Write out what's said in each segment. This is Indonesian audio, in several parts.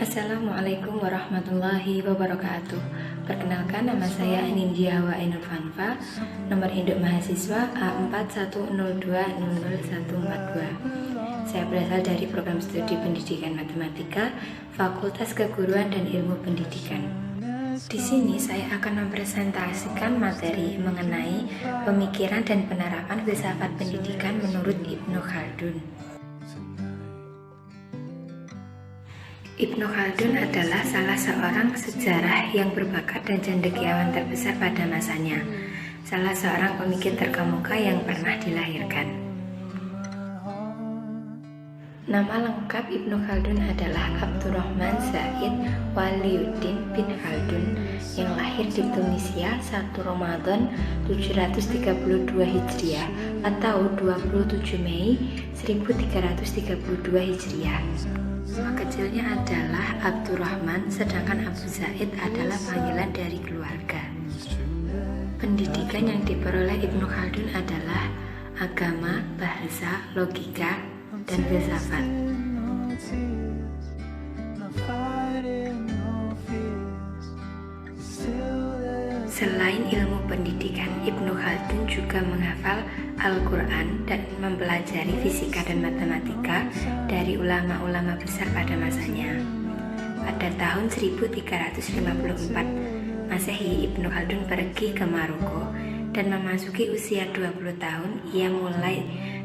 Assalamualaikum warahmatullahi wabarakatuh. Perkenalkan, nama saya Nindya Hawa Ainur Fanfa, nomor induk mahasiswa A4102000142. Saya berasal dari program studi pendidikan matematika, Fakultas Keguruan dan Ilmu Pendidikan. Di sini saya akan mempresentasikan materi mengenai pemikiran dan penerapan filsafat pendidikan menurut Ibnu Khaldun. Ibnu Khaldun adalah salah seorang sejarah yang berbakat dan cendekiawan terbesar pada masanya, salah seorang pemikir terkemuka yang pernah dilahirkan. Nama lengkap Ibnu Khaldun adalah Abdurrahman Zaid Waliuddin bin Khaldun yang lahir di Tunisia 1 Ramadan 732 Hijriah atau 27 Mei 1332 Hijriah. Nama kecilnya adalah Abdurrahman, sedangkan Abu Zaid adalah panggilan dari keluarga. Pendidikan yang diperoleh Ibnu Khaldun adalah agama, bahasa, logika, dan filsafat. Selain ilmu pendidikan, Ibnu Khaldun juga menghafal Al-Quran dan mempelajari fisika dan matematika dari ulama-ulama besar pada masanya. Pada tahun 1354 Masehi, Ibnu Khaldun pergi ke Maroko dan memasuki usia 20 tahun, ia mulai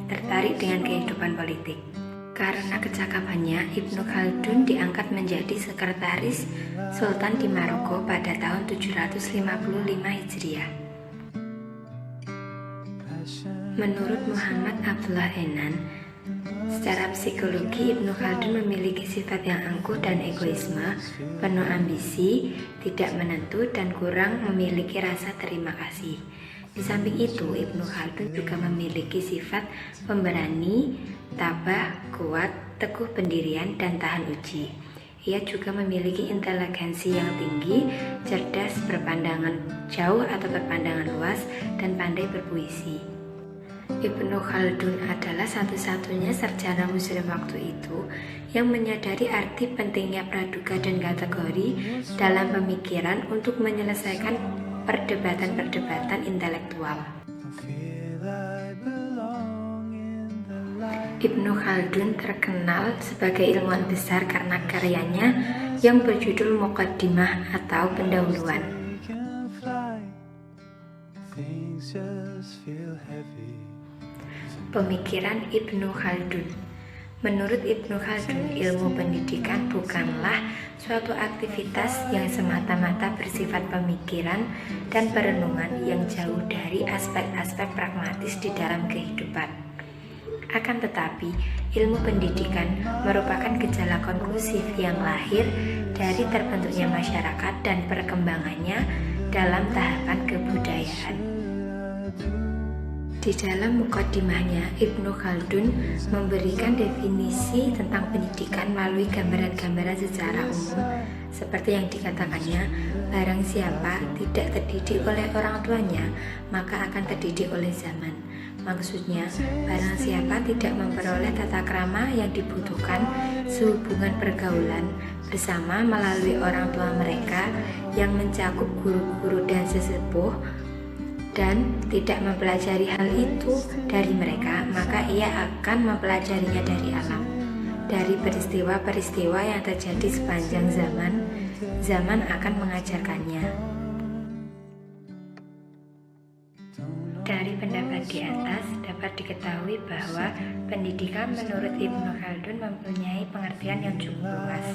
tertarik dengan kehidupan politik. Karena kecakapannya, Ibnu Khaldun diangkat menjadi sekretaris Sultan di Maroko pada tahun 755 Hijriah. Menurut Muhammad Abdullah Enan, secara psikologi Ibnu Khaldun memiliki sifat yang angkuh dan egoisme, penuh ambisi, tidak menentu, dan kurang memiliki rasa terima kasih. Di samping itu, Ibnu Khaldun juga memiliki sifat pemberani, tabah, kuat, teguh pendirian, dan tahan uji. Ia juga memiliki inteligensi yang tinggi, cerdas, berpandangan jauh atau berpandangan luas, dan pandai berpuisi. Ibnu Khaldun adalah satu-satunya sarjana muslim waktu itu yang menyadari arti pentingnya praduga dan kategori dalam pemikiran untuk menyelesaikan perdebatan-perdebatan intelektual. Ibnu Khaldun terkenal sebagai ilmuwan besar karena karyanya yang berjudul Muqaddimah atau pendahuluan. Pemikiran Ibnu Khaldun. Menurut Ibnu Khaldun, ilmu pendidikan bukanlah suatu aktivitas yang semata-mata bersifat pemikiran dan perenungan yang jauh dari aspek-aspek pragmatis di dalam kehidupan. Akan tetapi, ilmu pendidikan merupakan gejala konklusif yang lahir dari terbentuknya masyarakat dan perkembangannya dalam tahapan kebudayaan. Di dalam mukaddimahnya, Ibnu Khaldun memberikan definisi tentang pendidikan melalui gambaran-gambaran secara umum, seperti yang dikatakannya, barang siapa tidak terdidik oleh orang tuanya, maka akan terdidik oleh zaman. Maksudnya, barang siapa tidak memperoleh tata krama yang dibutuhkan sehubungan pergaulan bersama melalui orang tua mereka yang mencakup guru-guru dan sesepuh, dan tidak mempelajari hal itu dari mereka, maka ia akan mempelajarinya dari alam, dari peristiwa-peristiwa yang terjadi sepanjang zaman. Zaman akan mengajarkannya. Dari pendapat di atas dapat diketahui bahwa pendidikan menurut Ibnu Khaldun mempunyai pengertian yang cukup luas.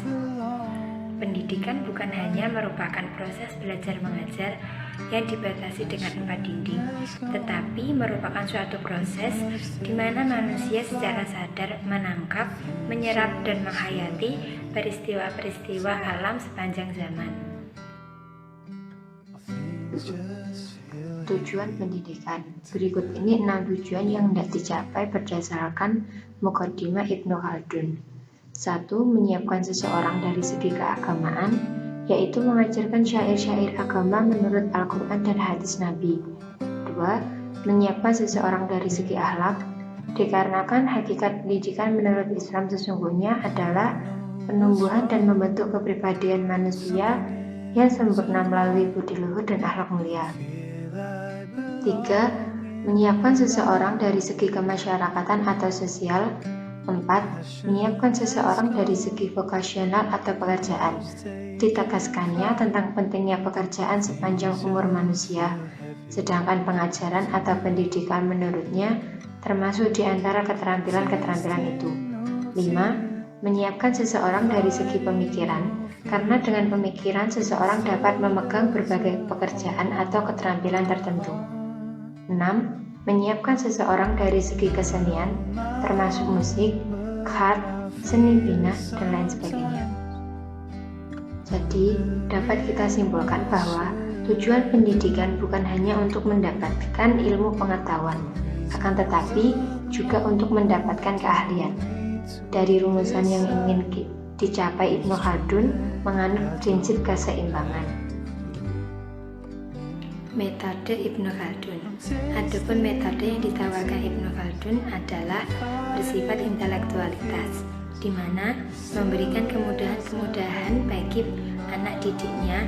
Pendidikan bukan hanya merupakan proses belajar mengajar yang dibatasi dengan 4 dinding, tetapi merupakan suatu proses di mana manusia secara sadar menangkap, menyerap, dan menghayati peristiwa-peristiwa alam sepanjang zaman. Tujuan pendidikan. Berikut ini 6 tujuan yang hendak dicapai berdasarkan Muqaddimah Ibnu Khaldun. 1. Menyiapkan seseorang dari segi keagamaan, yaitu mengajarkan syair-syair agama menurut Al-Quran dan hadis Nabi. 2. Menyiapkan seseorang dari segi akhlak, dikarenakan hakikat pendidikan menurut Islam sesungguhnya adalah penumbuhan dan membentuk kepribadian manusia yang sempurna melalui budi luhur dan akhlak mulia. 3. Menyiapkan seseorang dari segi kemasyarakatan atau sosial. 4. Menyiapkan seseorang dari segi vokasional atau pekerjaan. Ditegaskannya tentang pentingnya pekerjaan sepanjang umur manusia, sedangkan pengajaran atau pendidikan menurutnya termasuk di antara keterampilan-keterampilan itu. 5. Menyiapkan seseorang dari segi pemikiran, karena dengan pemikiran seseorang dapat memegang berbagai pekerjaan atau keterampilan tertentu. 6. Menyiapkan seseorang dari segi kesenian, termasuk musik, art, seni bina, dan lain sebagainya. Jadi, dapat kita simpulkan bahwa tujuan pendidikan bukan hanya untuk mendapatkan ilmu pengetahuan, akan tetapi juga untuk mendapatkan keahlian. Dari rumusan yang ingin dicapai, Ibnu Khaldun menganut prinsip keseimbangan. Metode Ibnu Khaldun. Adapun metode yang ditawarkan Ibnu Khaldun adalah bersifat intelektualitas, di mana memberikan kemudahan-kemudahan bagi anak didiknya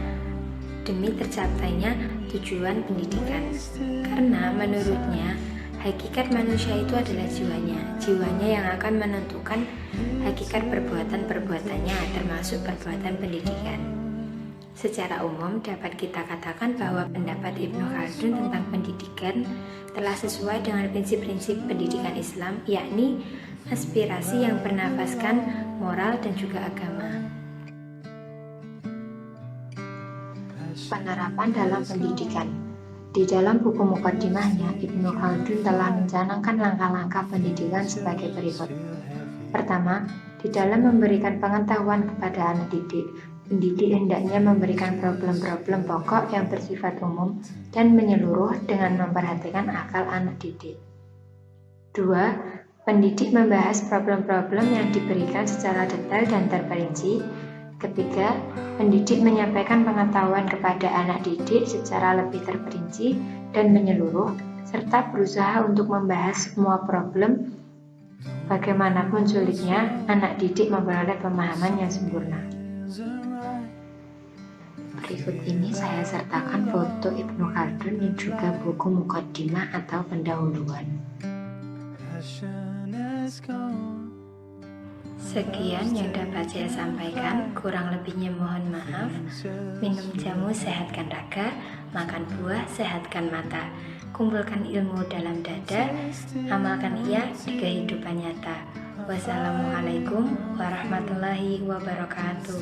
demi tercapainya tujuan pendidikan. Karena menurutnya hakikat manusia itu adalah jiwanya yang akan menentukan hakikat perbuatan-perbuatannya, termasuk perbuatan pendidikan. Secara umum dapat kita katakan bahwa pendapat Ibnu Khaldun tentang pendidikan telah sesuai dengan prinsip-prinsip pendidikan Islam, yakni aspirasi yang bernafaskan moral dan juga agama. Penerapan dalam pendidikan. Di dalam buku mukaddimahnya, Ibnu Khaldun telah mencanangkan langkah-langkah pendidikan sebagai berikut. Pertama, di dalam memberikan pengetahuan kepada anak didik, pendidik hendaknya memberikan problem-problem pokok yang bersifat umum dan menyeluruh dengan memperhatikan akal anak didik. 2. Pendidik membahas problem-problem yang diberikan secara detail dan terperinci. Ketiga, pendidik menyampaikan pengetahuan kepada anak didik secara lebih terperinci dan menyeluruh, serta berusaha untuk membahas semua problem. Bagaimanapun sulitnya, anak didik memperoleh pemahaman yang sempurna. Berikut ini saya sertakan foto Ibnu Khaldun dan juga buku mukaddimah atau pendahuluan. Sekian yang dapat saya sampaikan, kurang lebihnya mohon maaf. Minum jamu sehatkan raga, makan buah sehatkan mata, kumpulkan ilmu dalam dada, amalkan ia di kehidupan nyata. Wassalamualaikum warahmatullahi wabarakatuh.